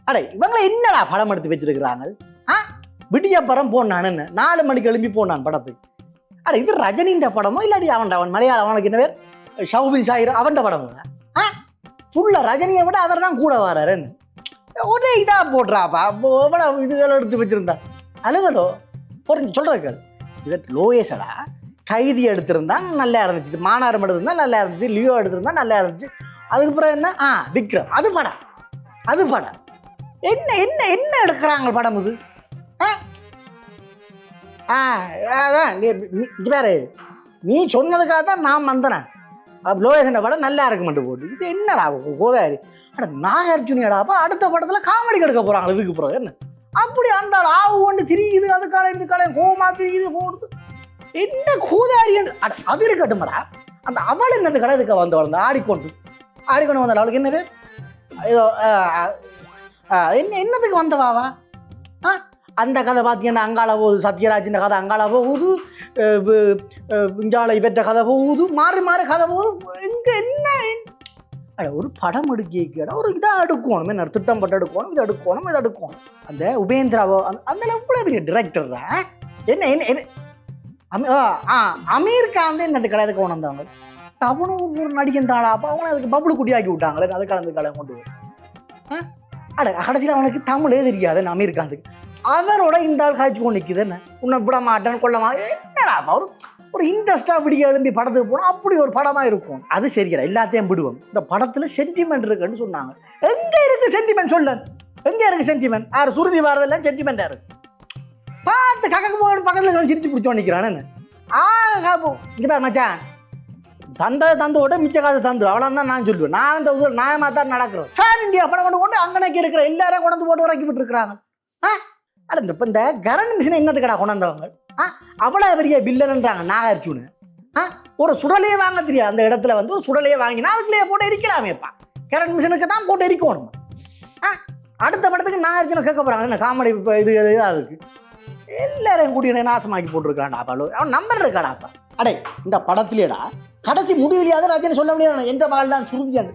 அடே இவங்களை என்னடா படம் எடுத்து வச்சிருக்கிறாங்க? விடிய படம் போனான், என்ன 4 மணிக்கு எழும்பி போனான் படத்துக்கு. அட இது ரஜினின்ற படமோ இல்லாடி அவன் மலையாளம் அவனுக்கு என்ன பேர் ஷவுபின் சாயிர் அவன் படம் ஃபுல்லா ரஜினியை விட அவர் தான் கூட வராருன்னு ஒரே இதா போடுறாப்பா. எவ்வளவு இதுகளை எடுத்து வச்சிருந்தா அழுகலோ புரிஞ்சு சொல்றதுக்கு இதை லோயேசடா கைதி எடுத்திருந்தா நல்லா இருந்துச்சு, மாநாரம் எடுத்திருந்தா நல்லா இருந்துச்சு, லியோ எடுத்திருந்தா நல்லா இருந்துச்சு. அதுக்கப்புறம் என்ன விக்ரம் அது படம் என்ன என்ன என்ன எடுக்கிறாங்க படம் இது? அதான் வேறு நீ சொன்னதுக்காக தான் நான் வந்தேன். லோகேசன் படம் நல்லா இருக்கு மட்டும் போட்டு இது என்னடா கோதாரி அட நாகார்ஜுனியடாப்பா அடுத்த படத்தில் காமெடி கெடுக்க போகிறாங்க. இதுக்கு பிறகு என்ன அப்படி ஆண்டாள் ஆவு கொண்டு திரியுது, அது காலையில் இது காலையில் கோமா திரியுது போடுது என்ன கோதாரி அது இருக்கட்டும்டா. அந்த அவள் என்னது கடைக்கு வந்தவள் ஆடிக்கொண்டு வந்தாள். அவளுக்கு என்னது ஏதோ என்னதுக்கு வந்தவாவா? அந்த கதை பார்த்தீங்கன்னா அங்காள போகுது, சத்யராஜின் கதை அங்காள போகுது, இஞ்சால இவற்ற கதை போகுது, மாறி மாறி கதை போகுது. இங்கே என்ன ஒரு படம் எடுக்க ஒரு இதாக எடுக்கணும், என்ன திட்டம் பட்டு எடுக்கணும், இதை எடுக்கணும். அந்த உபேந்திராவோ அந்த எவ்வளோ பெரிய டிரெக்டர் தான் என்ன என்ன அமீர் கான் என்னது கலையதுக்கு கொண்டு வந்தவங்க. அவனும் ஒரு நடிகன் தாடா, அப்போ அவனை அதுக்கு பப்புளு குட்டியாக்கி விட்டாங்களே, அது கலந்து கொண்டு கடைசியில் அவனுக்கு தமிழே தெரியாது அமீர் காந்துக்கு. அவரோட இந்த ஆள் காய்ச்சி கொண்டு நிற்குது, என்ன உன்னை விட மாட்டேன் கொள்ள மாட்டேன் என்னடா ஒரு இன்ட்ரெஸ்டாக விடிய எழும்பி படத்துக்கு போனால் அப்படி ஒரு படமாக இருக்கும். அது சரியா எல்லாத்தையும் விடுவோம். இந்த படத்தில் சென்டிமெண்ட் இருக்குன்னு சொன்னாங்க. எங்கே இருக்குது சென்டிமெண்ட் சொல்ல? எங்கே இருக்குது சென்டிமெண்ட்? யார் சுருதி வாரதெல்லாம் சென்டிமெண்ட்டாக இருக்கு. பார்த்து கக்கக்கு போகணும் பக்கத்தில் சிரிச்சு பிடிச்சோன்னு நிற்கிறான். என்ன இங்கே பேர் மச்சான் தந்து விட மிச்ச காசு தந்துடும் அவ்வளோ தான் நான் சொல்லுவேன். நான் இந்த நியாயமாக தான் நடக்கிறோம். ஃபேன் இண்டியா படம் கொண்டு அங்கனைக்கு இருக்கிற எல்லாரும் கொண்டு போட்டு இறக்கி விட்டுருக்குறாங்க. இப்போ இந்த கரண்ட் மிஷினை என்னத்துக்கடா கொண்டாந்தவங்க? அவ்வளோ பெரிய பில்லன்றாங்க நாகார்ஜுனு. ஒரு சுடலையே வாங்க தெரியாது அந்த இடத்துல வந்து ஒரு சுடலையே வாங்கினா அதுக்குள்ளேயே போட்டு எரிக்கலாமேப்பா. கரண்ட் மிஷினுக்கு தான் போட்டு எரிக்கணும். அடுத்த படத்துக்கு நாகார்ஜுனை கேட்க போகிறாங்க என்ன காமெடி இப்போ இது அதுக்கு எல்லாரையும் கூட்டிய நாசமாக்கி போட்டிருக்காண்டா. அவன் நம்பர் இருக்காடாப்பா. அடே இந்த படத்திலேடா கடைசி முடிவிலையாவது ரஜினி சொல்ல முடியாது எந்த மகள் தான் சுருதியாண்டு